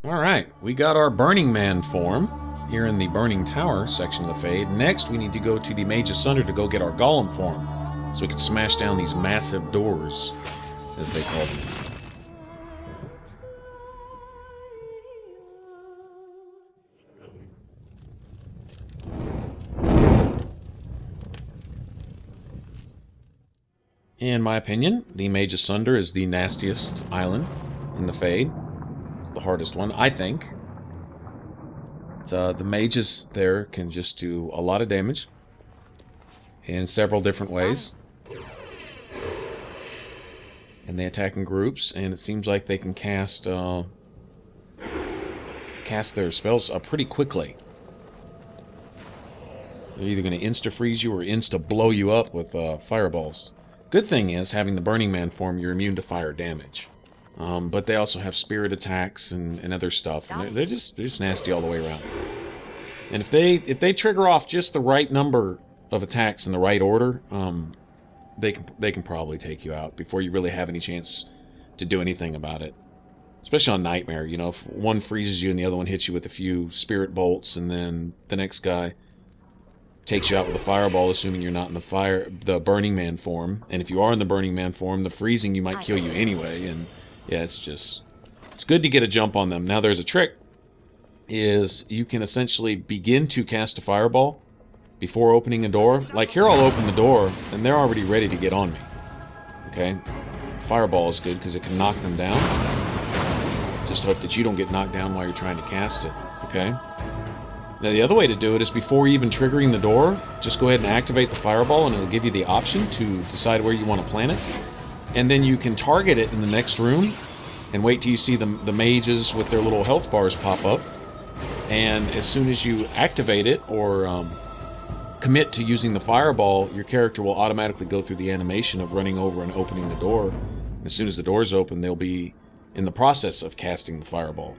Alright, we got our Burning Man form here in the Burning Tower section of the Fade. Next, we need to go to the Mage Asunder to go get our Golem form, so we can smash down these massive doors, as they call them. In my opinion, the Mage Asunder is the nastiest island in the Fade. It's the hardest one, I think. The mages there can just do a lot of damage in several different ways. And they attack in groups, and it seems like they can cast their spells pretty quickly. They're either going to insta-freeze you or insta-blow you up with fireballs. Good thing is, having the Burning Man form, you're immune to fire damage. But they also have spirit attacks and other stuff, and they're just nasty all the way around. And if they trigger off just the right number of attacks in the right order, they can probably take you out before you really have any chance to do anything about it. Especially on Nightmare, you know, if one freezes you and the other one hits you with a few spirit bolts, and then the next guy takes you out with a fireball, assuming you're not in the Burning Man form. And if you are in the Burning Man form, the freezing you might kill you anyway. And yeah, it's good to get a jump on them. Now there's a trick, is you can essentially begin to cast a fireball before opening a door. Like here, I'll open the door and they're already ready to get on me. Okay, fireball is good because it can knock them down. Just hope that you don't get knocked down while you're trying to cast it. Okay. Now the other way to do it is before even triggering the door, just go ahead and activate the fireball and it'll give you the option to decide where you want to plant it. And then you can target it in the next room and wait till you see the mages with their little health bars pop up. And as soon as you activate it or commit to using the fireball, your character will automatically go through the animation of running over and opening the door. As soon as the door's open, they'll be in the process of casting the fireball.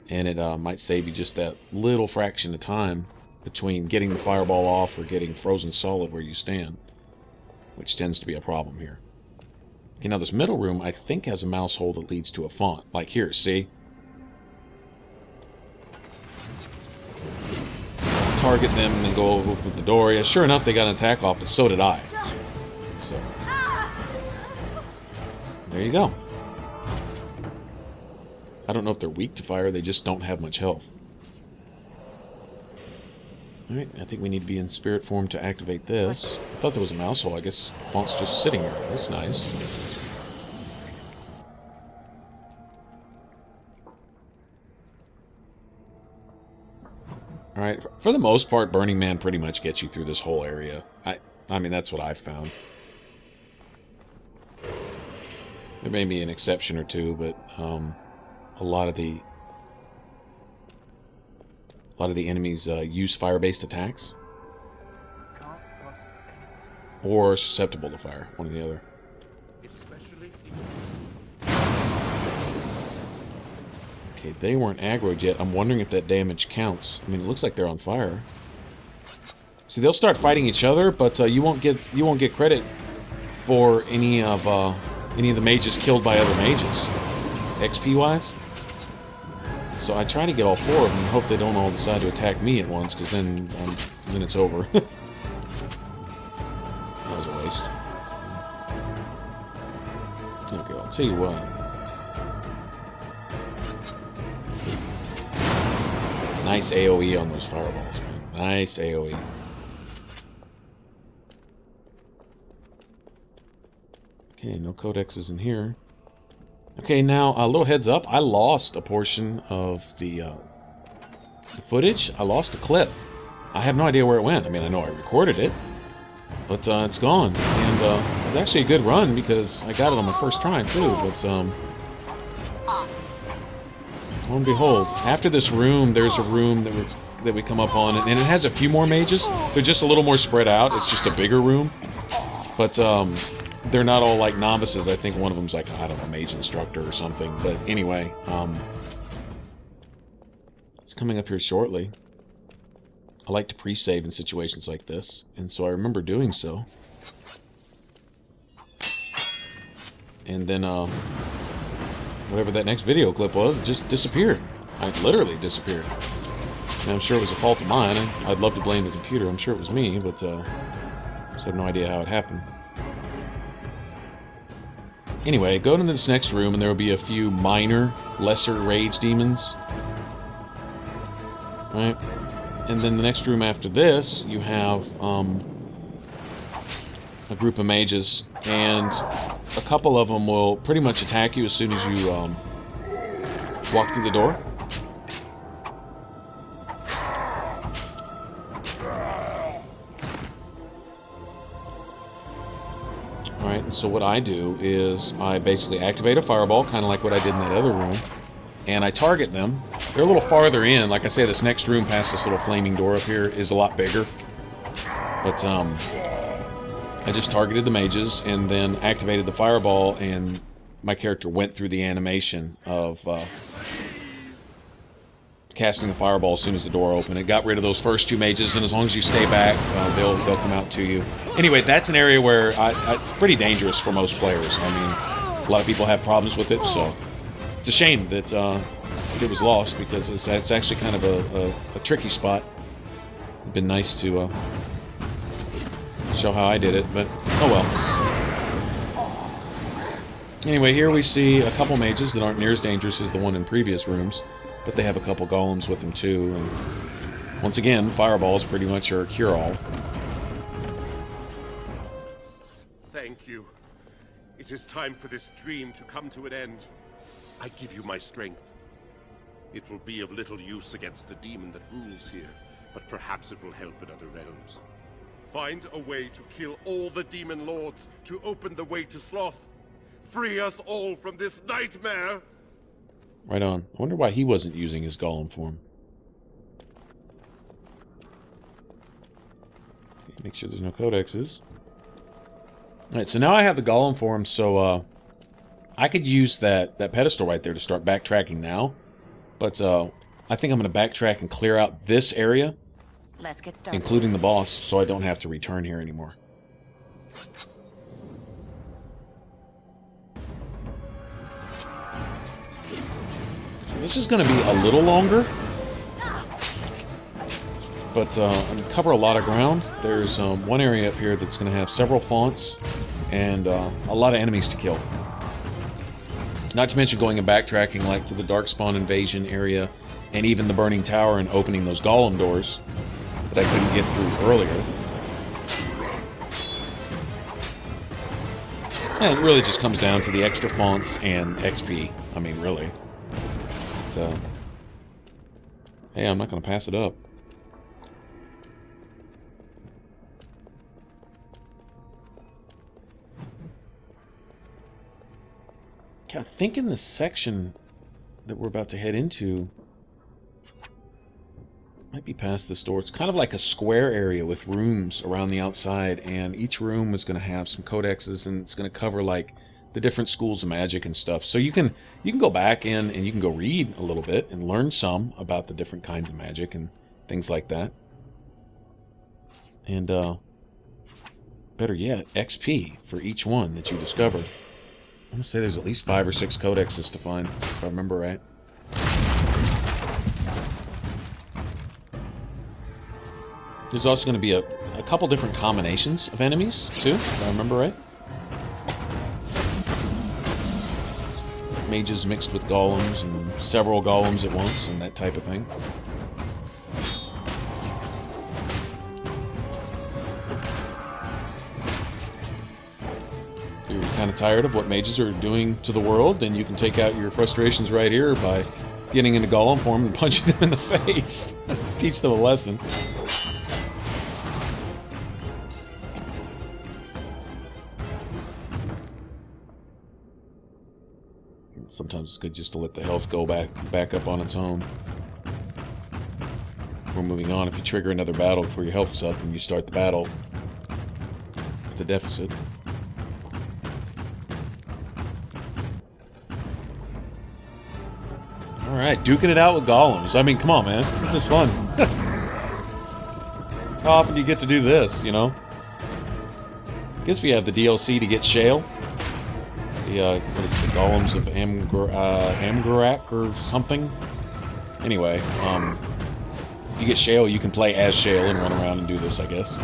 And it might save you just that little fraction of time between getting the fireball off or getting frozen solid where you stand, which tends to be a problem here. Okay, now this middle room I think has a mouse hole that leads to a font. Like here, see? Target them and then go open the door. Yeah, sure enough, they got an attack off, but so did I. So, there you go. I don't know if they're weak to fire, they just don't have much health. Alright, I think we need to be in spirit form to activate this. I thought there was a mouse hole, I guess Font's just sitting here. That's nice. Alright, for the most part, Burning Man pretty much gets you through this whole area. I mean, that's what I've found. There may be an exception or two, but a lot of the enemies use fire-based attacks or susceptible to fire, one or the other. Okay, they weren't aggroed yet. I'm wondering if that damage counts. I mean, it looks like they're on fire. See, they'll start fighting each other, but you won't get credit for any of the mages killed by other mages, XP wise. So I try to get all four of them and hope they don't all decide to attack me at once, because then it's over. That was a waste. Okay, I'll tell you what. Nice AoE on those fireballs, man. Nice AoE. Okay, no codexes in here. Okay, now a little heads up. I lost a portion of the footage. I lost a clip. I have no idea where it went. I mean, I know I recorded it, but it's gone. And it was actually a good run because I got it on my first try too. But lo and behold, after this room, there's a room that we come up on, and it has a few more mages. They're just a little more spread out. It's just a bigger room, but they're not all like novices. I think one of them's like, I don't know, mage instructor or something. But anyway, it's coming up here shortly. I like to pre-save in situations like this, and so I remember doing so. And then, whatever that next video clip was, just disappeared. I literally disappeared. And I'm sure it was a fault of mine. I'd love to blame the computer. I'm sure it was me, but just have no idea how it happened. Anyway, go to this next room, and there will be a few minor, lesser rage demons. Right? And then the next room after this, you have a group of mages, and a couple of them will pretty much attack you as soon as you walk through the door. Alright, so what I do is I basically activate a fireball, kind of like what I did in that other room, and I target them. They're a little farther in. Like I say, this next room past this little flaming door up here is a lot bigger. But I just targeted the mages and then activated the fireball, and my character went through the animation of casting the fireball as soon as the door opened. It got rid of those first two mages, and as long as you stay back, they'll come out to you. Anyway, that's an area where it's pretty dangerous for most players. I mean, a lot of people have problems with it, so it's a shame that it was lost, because it's actually kind of a tricky spot. It'd been nice to show how I did it, but oh well. Anyway, here we see a couple mages that aren't near as dangerous as the one in previous rooms, but they have a couple golems with them too, and once again, fireballs pretty much are a cure-all. Thank you. It is time for this dream to come to an end. I give you my strength. It will be of little use against the demon that rules here, but perhaps it will help in other realms. Find a way to kill all the demon lords to open the way to Sloth. Free us all from this nightmare! Right on. I wonder why he wasn't using his golem form. Okay, make sure there's no codexes. Alright, so now I have the golem form, so I could use that pedestal right there to start backtracking now. But I think I'm going to backtrack and clear out this area, let's get started, including the boss, so I don't have to return here anymore. So this is going to be a little longer, but I'm going to cover a lot of ground. There's one area up here that's going to have several fonts and a lot of enemies to kill. Not to mention going and backtracking like to the Darkspawn invasion area and even the Burning Tower and opening those golem doors that I couldn't get through earlier. And it really just comes down to the extra fonts and XP. I mean, really. But, hey, I'm not going to pass it up. I think in the section that we're about to head into, might be past this door. It's kind of like a square area with rooms around the outside, and each room is going to have some codexes, and it's going to cover like the different schools of magic and stuff. So you can go back in and you can go read a little bit and learn some about the different kinds of magic and things like that. And better yet, XP for each one that you discover. I'm going to say there's at least 5 or 6 codexes to find, if I remember right. There's also going to be a couple different combinations of enemies, too, if I remember right. Mages mixed with golems, and several golems at once, and that type of thing. If you're kind of tired of what mages are doing to the world, then you can take out your frustrations right here by getting into golem form and punching them in the face. Teach them a lesson. Sometimes it's good just to let the health go back up on its own. We're moving on. If you trigger another battle before your health's up, then you start the battle with a deficit. Alright, duking it out with golems. I mean, come on, man. This is fun. How often do you get to do this, you know? I guess we have the DLC to get Shale. What is it, the Golems of Amgarak or something? Anyway, if you get Shale, you can play as Shale and run around and do this, I guess.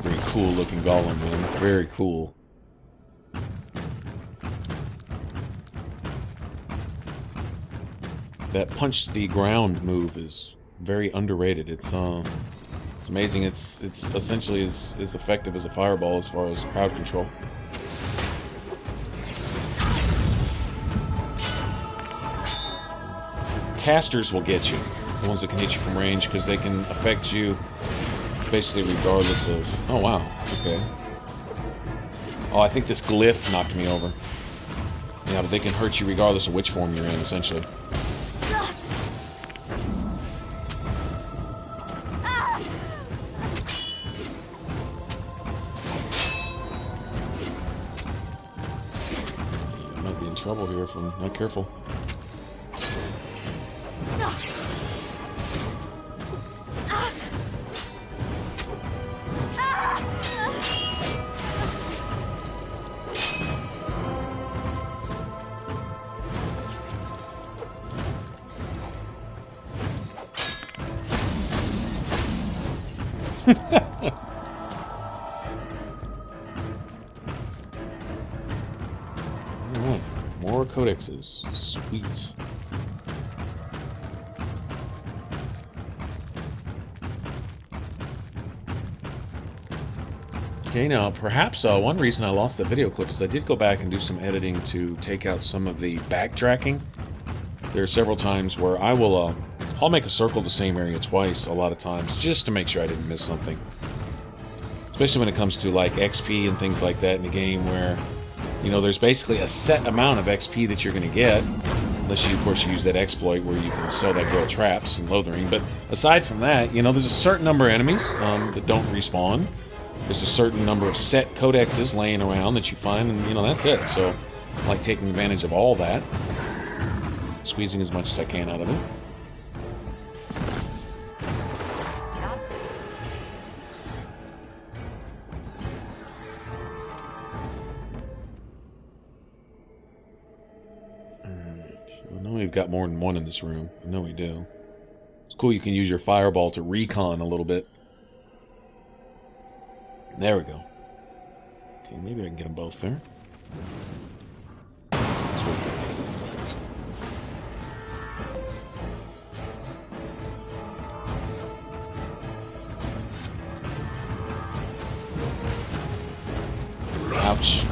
Very cool looking golem, man. Very cool. That punch the ground move is very underrated. It's amazing. It's essentially as effective as a fireball as far as crowd control. Casters will get you, the ones that can hit you from range, because they can affect you basically regardless of... Oh wow, okay. Oh, I think this glyph knocked me over. Yeah, but they can hurt you regardless of which form you're in, essentially. I might be in trouble here if I'm not careful. Alright, more codexes. Sweet. Okay, now perhaps one reason I lost that video clip is I did go back and do some editing to take out some of the backtracking. There are several times where I will, I'll make a circle the same area twice a lot of times just to make sure I didn't miss something. Especially when it comes to like XP and things like that in the game where, you know, there's basically a set amount of XP that you're going to get, unless you, of course, use that exploit where you can sell that girl traps and loathering. But aside from that, you know, there's a certain number of enemies that don't respawn. There's a certain number of set codexes laying around that you find, and, you know, that's it. So I like taking advantage of all that, squeezing as much as I can out of it. I know we've got more than one in this room. I know we do. It's cool you can use your fireball to recon a little bit. There we go. Okay, maybe I can get them both there. Ouch.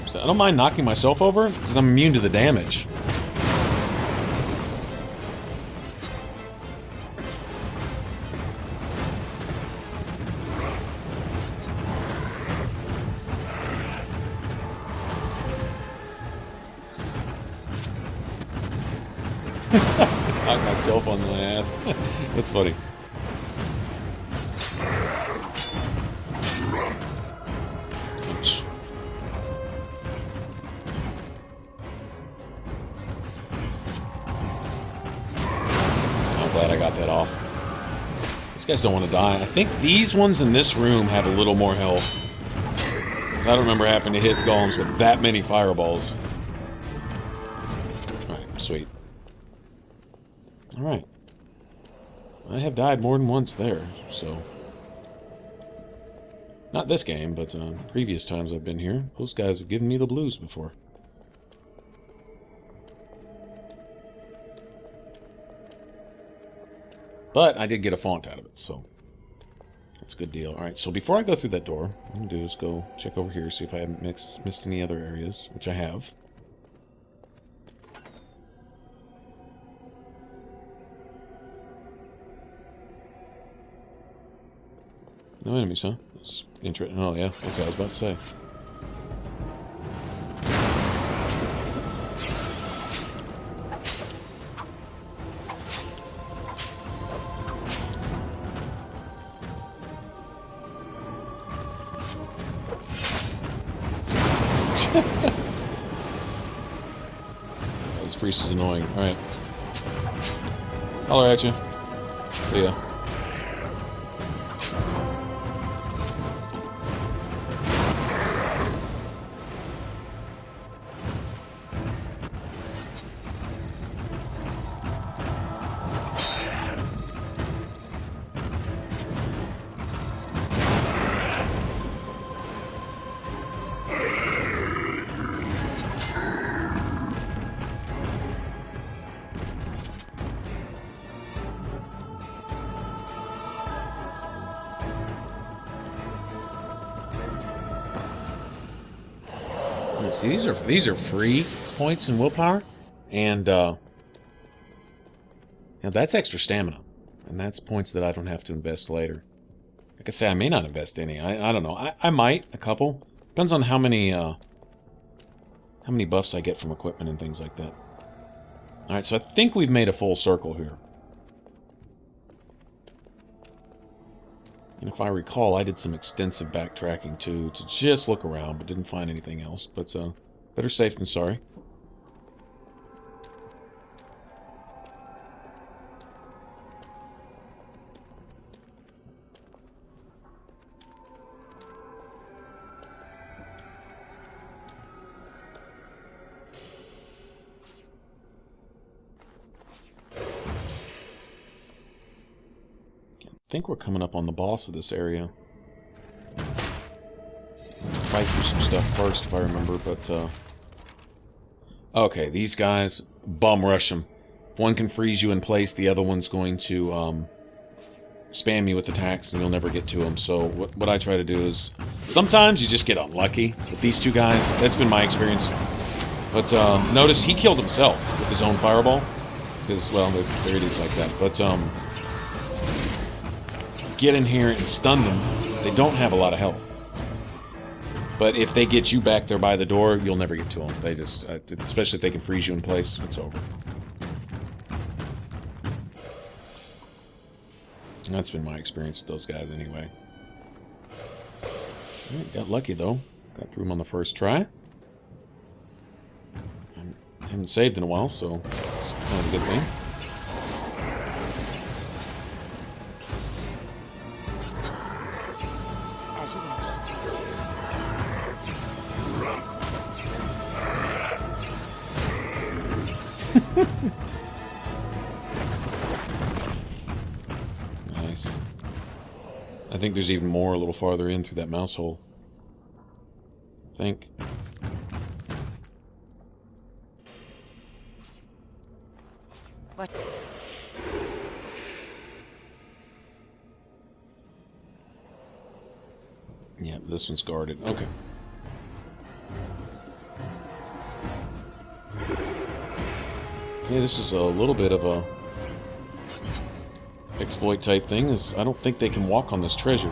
So I don't mind knocking myself over because I'm immune to the damage. Knock myself on my ass. That's funny. Ouch. I'm glad I got that off. These guys don't want to die. I think these ones in this room have a little more health. I don't remember having to hit golems with that many fireballs. Alright, sweet. Alright. I have died more than once there, so... Not this game, but previous times I've been here. Those guys have given me the blues before. But I did get a font out of it, so... That's a good deal. Alright, so before I go through that door, what I'm going to do is go check over here, see if I haven't missed any other areas, which I have. No enemies, huh? That's interesting. Oh, yeah. Okay, I was about to say. priest is annoying. Alright. Holler at you. See ya. See, these are free points in willpower, and that's extra stamina, and that's points that I don't have to invest later. Like I say, I may not invest any. I don't know. I might a couple. Depends on how many buffs I get from equipment and things like that. All right, so I think we've made a full circle here. And if I recall, I did some extensive backtracking too, to just look around, but didn't find anything else. But better safe than sorry. I think we're coming up on the boss of this area. Fight through some stuff first, if I remember, but, okay, these guys, bum rush them. One can freeze you in place, the other one's going to, spam you with attacks, and you'll never get to them. So, what I try to do is, sometimes you just get unlucky with these two guys. That's been my experience. But, notice he killed himself with his own fireball. Because, well, they're idiots like that. But, get in here and stun them, they don't have a lot of health. But if they get you back there by the door, you'll never get to them. They just, especially if they can freeze you in place, it's over. And that's been my experience with those guys anyway. Right, got lucky though. Got through them on the first try. I haven't saved in a while, so it's kind of a good thing. Nice. I think there's even more a little farther in through that mouse hole. I think. What? Yeah, this one's guarded. Okay. Yeah, this is a little bit of a exploit type thing. Is I don't think they can walk on this treasure.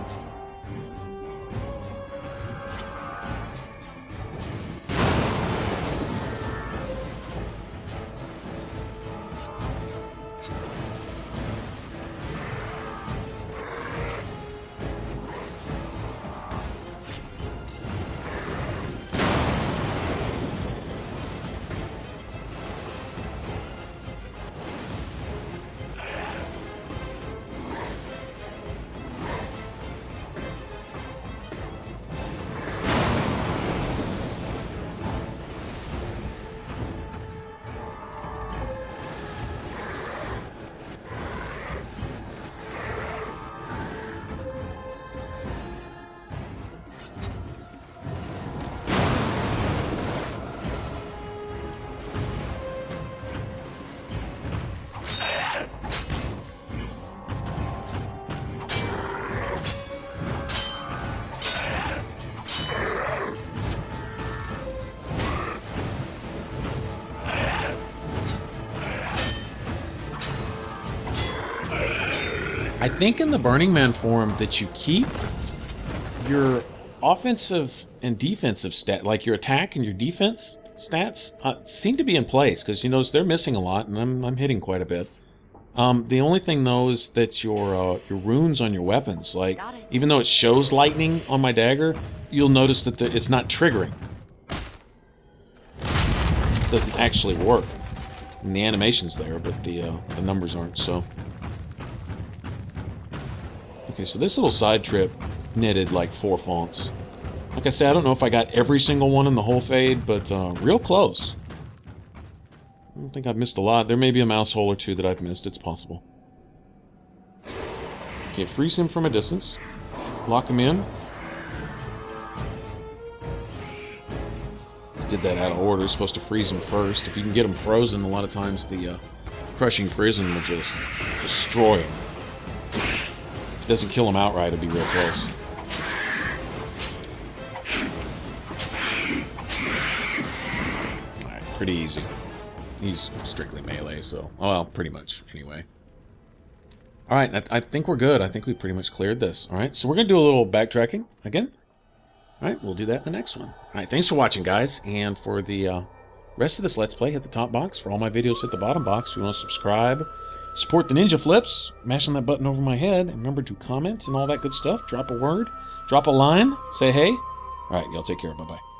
I think in the Burning Man form that you keep your offensive and defensive stat, like your attack and your defense stats, seem to be in place, because you notice they're missing a lot, and I'm hitting quite a bit. The only thing though is that your runes on your weapons, like even though it shows lightning on my dagger, you'll notice that it's not triggering. It doesn't actually work. And the animation's there, but the numbers aren't, so... Okay, so this little side trip knitted like 4 fonts. Like I said, I don't know if I got every single one in the whole fade, but real close. I don't think I've missed a lot. There may be a mouse hole or two that I've missed. It's possible. Okay, freeze him from a distance. Lock him in. Did that out of order. Supposed to freeze him first. If you can get him frozen, a lot of times the crushing prison will just destroy him. If it doesn't kill him outright, it'll be real close. Alright, pretty easy. He's strictly melee, so... Oh, well, pretty much, anyway. Alright, I think we're good. I think we pretty much cleared this. Alright, so we're going to do a little backtracking again. Alright, we'll do that in the next one. Alright, thanks for watching, guys. And for the rest of this Let's Play, hit the top box. For all my videos, hit the bottom box. If you want to subscribe, support the Ninja Flips, mash on that button over my head. And remember to comment and all that good stuff. Drop a word, drop a line, say hey. Alright, y'all take care. Bye-bye.